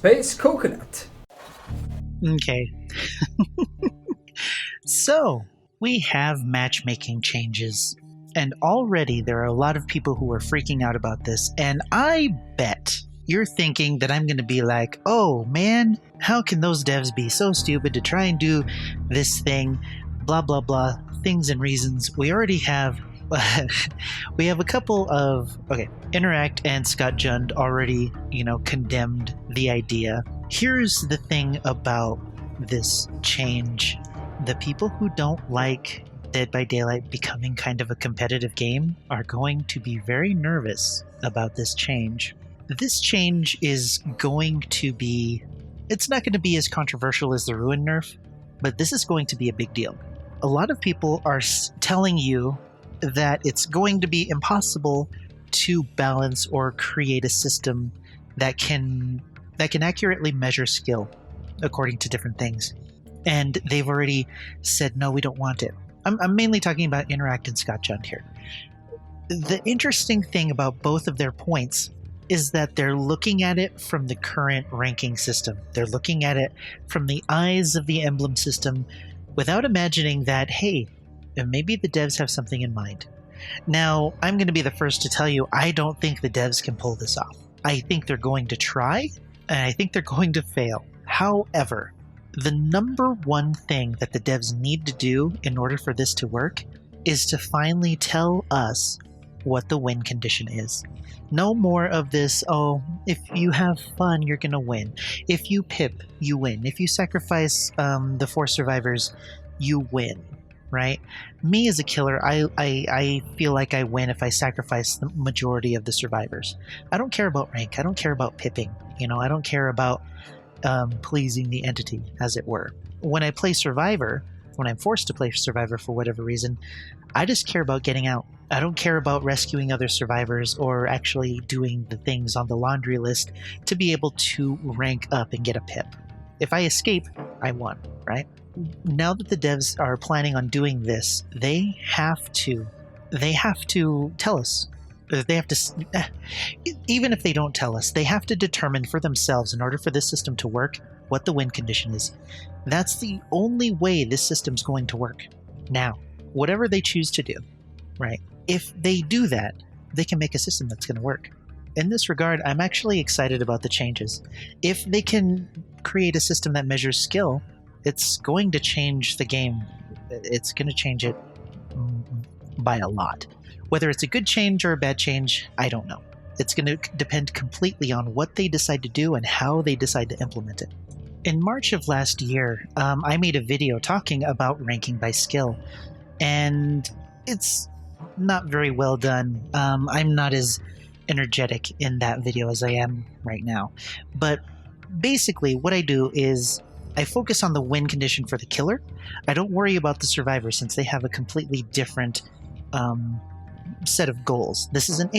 Space Coconut. Okay. So, we have matchmaking changes. And already there are a lot of people who are freaking out about this. And I bet you're thinking that I'm going to be like, oh man, how can those devs be so stupid to try and do this thing? Blah, blah, blah. Things and reasons. We already have. We have a couple of. Okay, Interact and Scott Jund already, condemned the idea. Here's the thing about this change. The people who don't like Dead by Daylight becoming kind of a competitive game are going to be very nervous about this change. This change is going to be... It's not going to be as controversial as the Ruin nerf, but this is going to be a big deal. A lot of people are telling you that it's going to be impossible to balance or create a system that can accurately measure skill according to different things. And they've already said, no, we don't want it. I'm mainly talking about Interact and Scott Jund here. The interesting thing about both of their points is that they're looking at it from the current ranking system. They're looking at it from the eyes of the emblem system without imagining that, hey, maybe the devs have something in mind. Now, I'm going to be the first to tell you, I don't think the devs can pull this off. I think they're going to try, and I think they're going to fail. However, the number one thing that the devs need to do in order for this to work is to finally tell us what the win condition is. No more of this, oh, if you have fun, you're going to win. If you pip, you win. If you sacrifice the 4 survivors, you win, right? Me as a killer, I feel like I win if I sacrifice the majority of the survivors. I don't care about rank. I don't care about pipping. I don't care about pleasing the entity, as it were. When I play Survivor, when I'm forced to play Survivor for whatever reason, I just care about getting out. I don't care about rescuing other survivors or actually doing the things on the laundry list to be able to rank up and get a pip. If I escape, I won, right? Now that the devs are planning on doing this, they have to tell us. They have to, even if they don't tell us, they have to determine for themselves, in order for this system to work, what the win condition is. That's the only way this system's going to work. Now, whatever they choose to do, right? If they do that, they can make a system that's going to work. In this regard, I'm actually excited about the changes. If they can create a system that measures skill, it's going to change the game. It's going to change it by a lot. Whether it's a good change or a bad change, I don't know. It's going to depend completely on what they decide to do and how they decide to implement it. In March of last year, I made a video talking about ranking by skill, and it's not very well done. I'm not as energetic in that video as I am right now. But basically, what I do is I focus on the win condition for the killer. I don't worry about the survivor since they have a completely different set of goals. This is an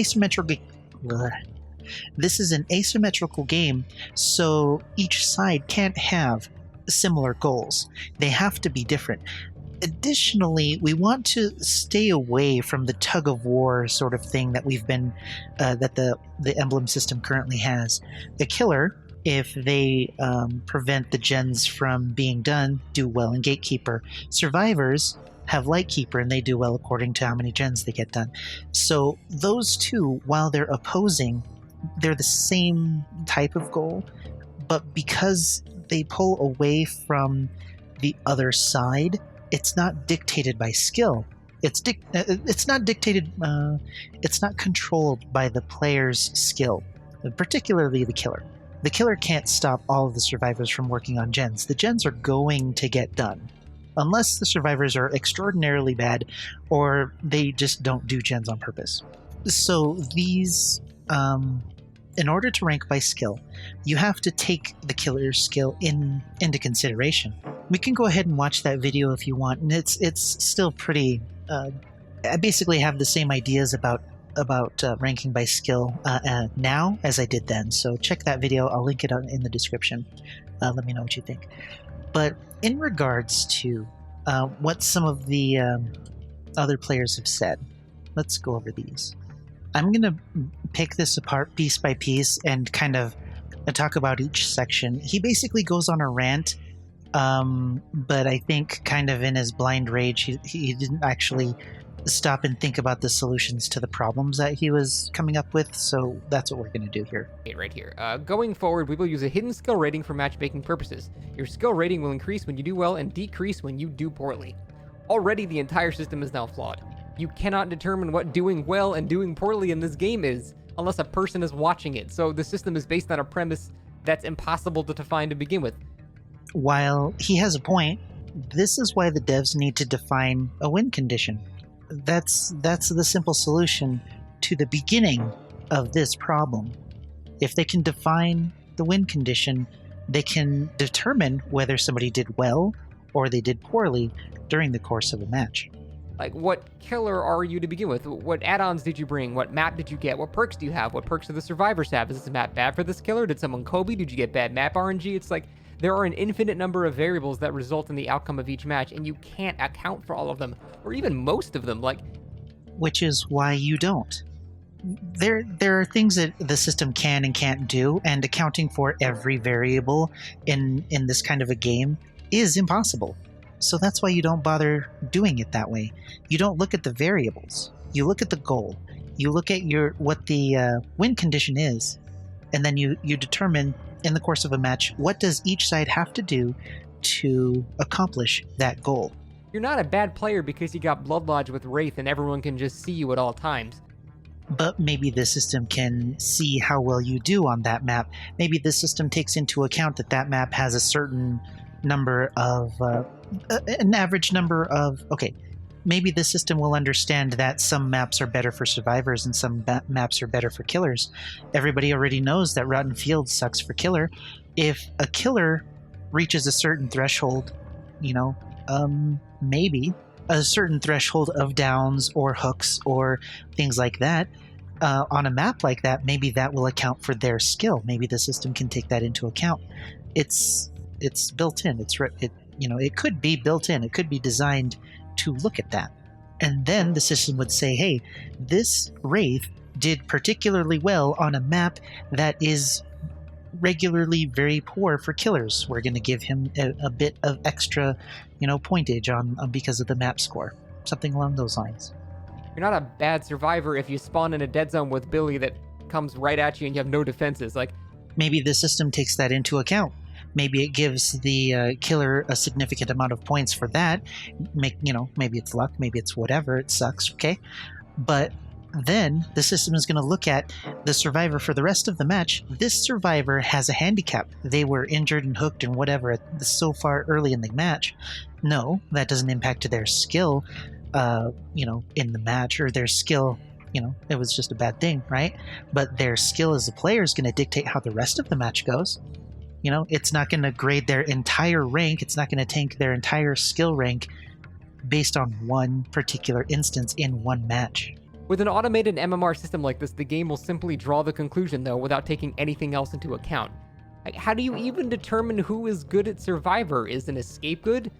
asymmetrical game, so each side can't have similar goals. They have to be different. Additionally, we want to stay away from the tug of war sort of thing that we've been that the emblem system currently has. The killer, if they prevent the gens from being done, do well in Gatekeeper. Survivors have Lightkeeper and they do well according to how many gens they get done. So those two, while they're opposing, they're the same type of goal, but because they pull away from the other side, it's not dictated by skill. It's not dictated. It's not controlled by the player's skill, particularly the killer. The killer can't stop all of the survivors from working on gens. The gens are going to get done, unless the survivors are extraordinarily bad or they just don't do gens on purpose. So these, in order to rank by skill, you have to take the killer's skill into consideration. We can go ahead and watch that video if you want, and it's still pretty... I basically have the same ideas about ranking by skill now as I did then, so check that video. I'll link it in the description. Let me know what you think. But in regards to what some of the other players have said, let's go over these. I'm going to pick this apart piece by piece and kind of talk about each section. He basically goes on a rant, but I think kind of in his blind rage, he didn't actually stop and think about the solutions to the problems that he was coming up with, so that's what we're going to do here. Right here. Going forward, we will use a hidden skill rating for matchmaking purposes. Your skill rating will increase when you do well and decrease when you do poorly. Already, the entire system is now flawed. You cannot determine what doing well and doing poorly in this game is unless a person is watching it, so the system is based on a premise that's impossible to define to begin with. While he has a point, this is why the devs need to define a win condition. That's the simple solution to the beginning of this problem. If they can define the win condition, they can determine whether somebody did well or they did poorly during the course of a match. Like, what killer are you to begin with? What add-ons did you bring? What map did you get? What perks do you have? What perks do the survivors have? Is this map bad for this killer? Did someone Kobe? Did you get bad map RNG? It's like, there are an infinite number of variables that result in the outcome of each match, and you can't account for all of them, or even most of them. Which is why you don't. There are things that the system can and can't do, and accounting for every variable in this kind of a game is impossible. So that's why you don't bother doing it that way. You don't look at the variables. You look at the goal. You look at what the win condition is, and then you determine in the course of a match, what does each side have to do to accomplish that goal? You're not a bad player because you got Blood Lodge with Wraith and everyone can just see you at all times. But maybe the system can see how well you do on that map. Maybe the system takes into account that map has a certain number of, an average number of, okay, maybe the system will understand that some maps are better for survivors and some maps are better for killers. Everybody already knows that Rotten Fields sucks for killer. If a killer reaches a certain threshold, maybe a certain threshold of downs or hooks or things like that, on a map like that, maybe that will account for their skill. Maybe the system can take that into account. It's built in. It could be built in. It could be designed to look at that. And then the system would say, hey, this Wraith did particularly well on a map that is regularly very poor for killers. We're going to give him a bit of extra, pointage on because of the map score. Something along those lines. You're not a bad survivor if you spawn in a dead zone with Billy that comes right at you and you have no defenses. Maybe the system takes that into account. Maybe it gives the killer a significant amount of points for that. Maybe it's luck, maybe it's whatever. It sucks, okay? But then the system is going to look at the survivor for the rest of the match. This survivor has a handicap. They were injured and hooked and whatever so far early in the match. No, that doesn't impact their skill, in the match, or their skill. It was just a bad thing, right? But their skill as a player is going to dictate how the rest of the match goes. It's not going to grade their entire rank. It's not going to tank their entire skill rank based on one particular instance in one match. With an automated MMR system like this, the game will simply draw the conclusion, though, without taking anything else into account. How do you even determine who is good at Survivor? Is an escape good?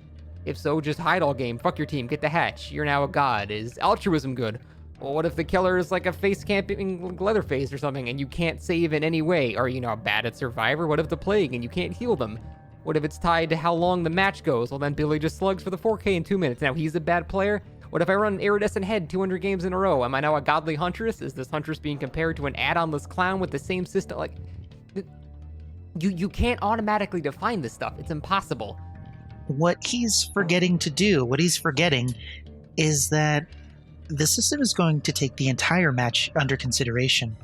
If so, just hide all game. Fuck your team. Get the hatch. You're now a god. Is altruism good? Well, what if the killer is like a face-camping Leatherface or something and you can't save in any way? Are you now bad at Survivor? What if the plague and you can't heal them? What if it's tied to how long the match goes? Well, then Billy just slugs for the 4K in 2 minutes. Now he's a bad player? What if I run Iridescent Head 200 games in a row? Am I now a godly huntress? Is this huntress being compared to an add-onless clown with the same system? You can't automatically define this stuff. It's impossible. What he's forgetting is that the system is going to take the entire match under consideration.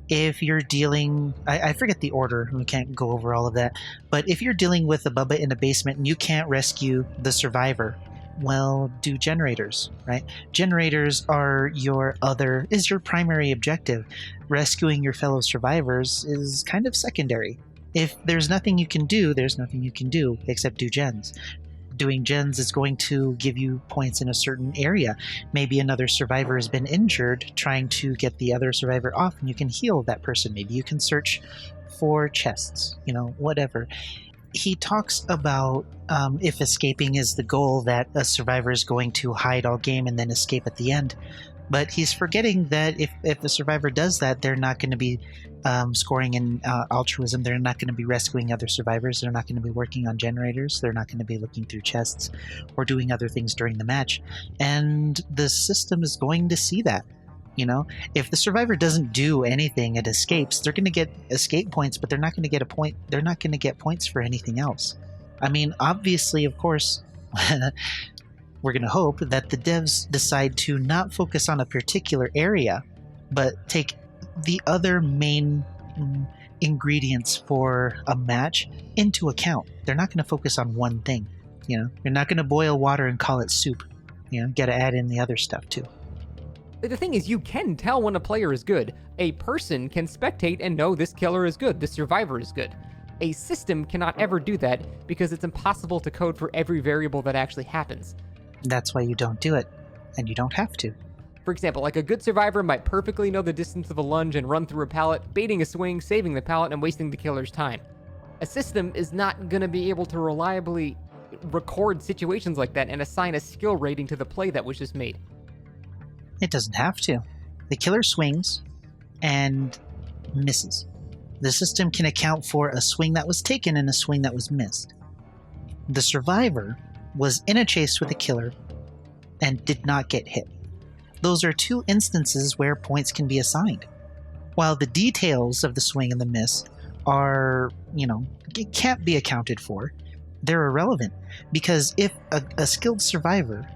If you're dealing, I forget the order, we can't go over all of that, but if you're dealing with a Bubba in a basement and you can't rescue the survivor, well, do generators, right? Generators is your primary objective. Rescuing your fellow survivors is kind of secondary. If there's nothing you can do, there's nothing you can do except do gens. Doing gens is going to give you points in a certain area. Maybe another survivor has been injured, trying to get the other survivor off, and you can heal that person. Maybe you can search for chests, whatever. He talks about if escaping is the goal, that a survivor is going to hide all game and then escape at the end. But he's forgetting that if the survivor does that, they're not going to be scoring in altruism. They're not going to be rescuing other survivors. They're not going to be working on generators. They're not going to be looking through chests or doing other things during the match. And the system is going to see that. You know, if the survivor doesn't do anything and escapes, they're going to get escape points, but they're not going to get a point. They're not going to get points for anything else. I mean, obviously, of course, we're going to hope that the devs decide to not focus on a particular area, but take the other main ingredients for a match into account. They're not going to focus on one thing. You know, you're not going to boil water and call it soup. You know, got to add in the other stuff too. The thing is, you can tell when a player is good. A person can spectate and know this killer is good, this survivor is good. A system cannot ever do that because it's impossible to code for every variable that actually happens. That's why you don't do it, and you don't have to. For example, like a good survivor might perfectly know the distance of a lunge and run through a pallet, baiting a swing, saving the pallet, and wasting the killer's time. A system is not going to be able to reliably record situations like that and assign a skill rating to the play that was just made. It doesn't have to. The killer swings and misses. The system can account for a swing that was taken and a swing that was missed. The survivor was in a chase with a killer and did not get hit. Those are two instances where points can be assigned. While the details of the swing and the miss are, it can't be accounted for, they're irrelevant. Because if a skilled survivor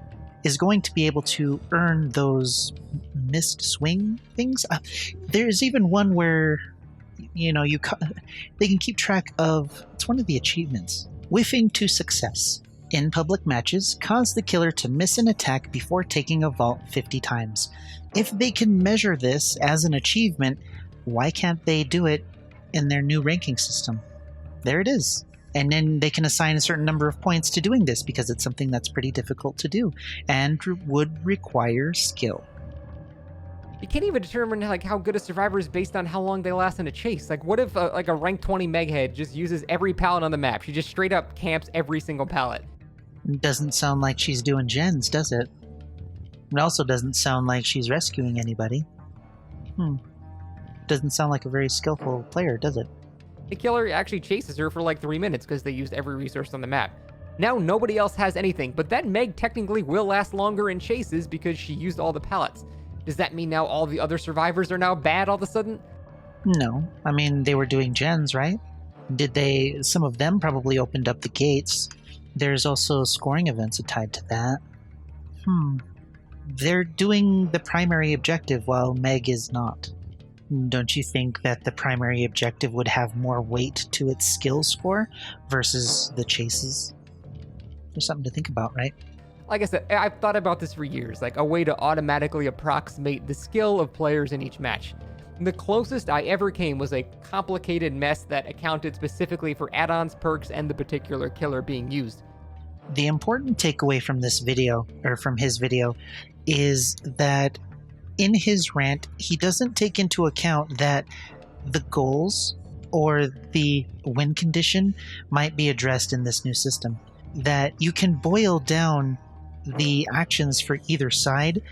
is going to be able to earn those missed swing things, there's even one where, they can keep track of, it's one of the achievements, whiffing to success. In public matches, cause the killer to miss an attack before taking a vault 50 times. If they can measure this as an achievement, why can't they do it in their new ranking system? There it is. And then they can assign a certain number of points to doing this because it's something that's pretty difficult to do and would require skill. You can't even determine how good a survivor is based on how long they last in a chase. What if a rank 20 meghead just uses every pallet on the map? She just straight up camps every single pallet. It doesn't sound like she's doing gens, does it? It also doesn't sound like she's rescuing anybody. Doesn't sound like a very skillful player, does it? The killer actually chases her for 3 minutes because they used every resource on the map. Now nobody else has anything, but that Meg technically will last longer in chases because she used all the pallets. Does that mean now all the other survivors are now bad all of a sudden? No. I mean, they were doing gens, right? Some of them probably opened up the gates. There's also scoring events tied to that. They're doing the primary objective while Meg is not. Don't you think that the primary objective would have more weight to its skill score versus the chases? There's something to think about, right? Like I said, I've thought about this for years, a way to automatically approximate the skill of players in each match. The closest I ever came was a complicated mess that accounted specifically for add-ons, perks, and the particular killer being used. The important takeaway from this video, or from his video, is that in his rant, he doesn't take into account that the goals or the win condition might be addressed in this new system. That you can boil down the actions for either side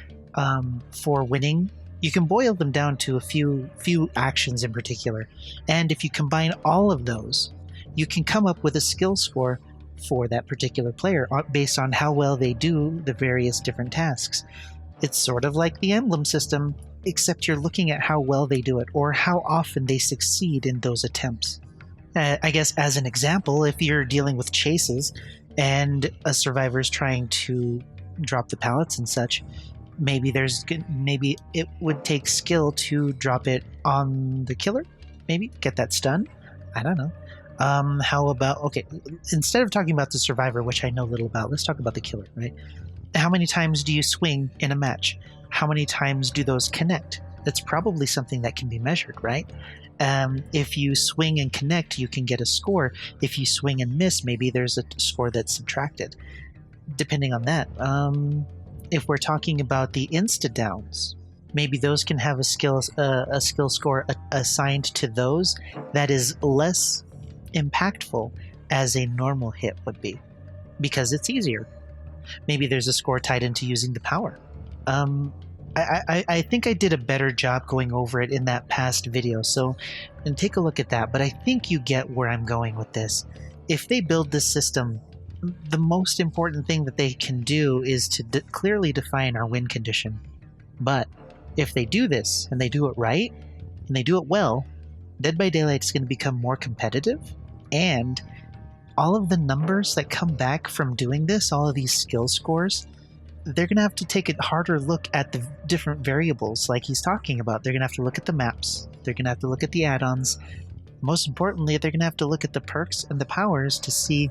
for winning. You can boil them down to a few actions in particular. And if you combine all of those, you can come up with a skill score for that particular player based on how well they do the various different tasks. It's sort of like the emblem system, except you're looking at how well they do it or how often they succeed in those attempts. I guess as an example, if you're dealing with chases and a survivor is trying to drop the pallets and such, maybe it would take skill to drop it on the killer, maybe get that stun. I don't know. How about, instead of talking about the survivor, which I know little about, let's talk about the killer, right? How many times do you swing in a match? How many times do those connect? That's probably something that can be measured, right? If you swing and connect, you can get a score. If you swing and miss, maybe there's a score that's subtracted, depending on that. If we're talking about the insta-downs, maybe those can have a skill score assigned to those that is less impactful as a normal hit would be, because it's easier. Maybe there's a score tied into using the power. I think I did a better job going over it in that past video, so and take a look at that. But I think you get where I'm going with this. If they build this system, the most important thing that they can do is to clearly define our win condition. But if they do this, and they do it right, and they do it well, Dead by Daylight is going to become more competitive, and all of the numbers that come back from doing this, all of these skill scores, they're going to have to take a harder look at the different variables like he's talking about. They're going to have to look at the maps. They're going to have to look at the add-ons. Most importantly, they're going to have to look at the perks and the powers to see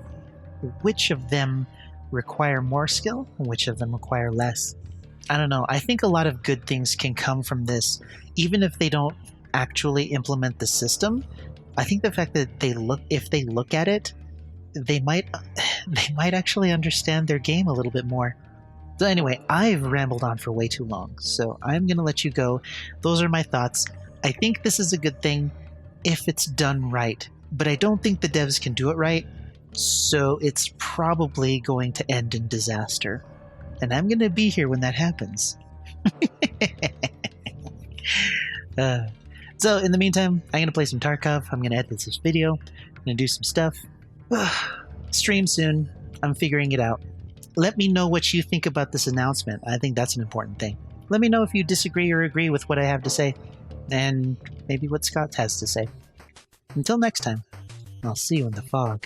which of them require more skill and which of them require less. I don't know. I think a lot of good things can come from this, even if they don't actually implement the system. I think the fact that if they look at it, they might actually understand their game a little bit more. So anyway, I've rambled on for way too long, so I'm going to let you go. Those are my thoughts. I think this is a good thing if it's done right, but I don't think the devs can do it right, so it's probably going to end in disaster. And I'm going to be here when that happens. So in the meantime, I'm going to play some Tarkov. I'm going to edit this video. I'm going to do some stuff. Stream soon. I'm figuring it out. Let me know what you think about this announcement. I think that's an important thing. Let me know if you disagree or agree with what I have to say, and maybe what Scott has to say. Until next time, I'll see you in the fog.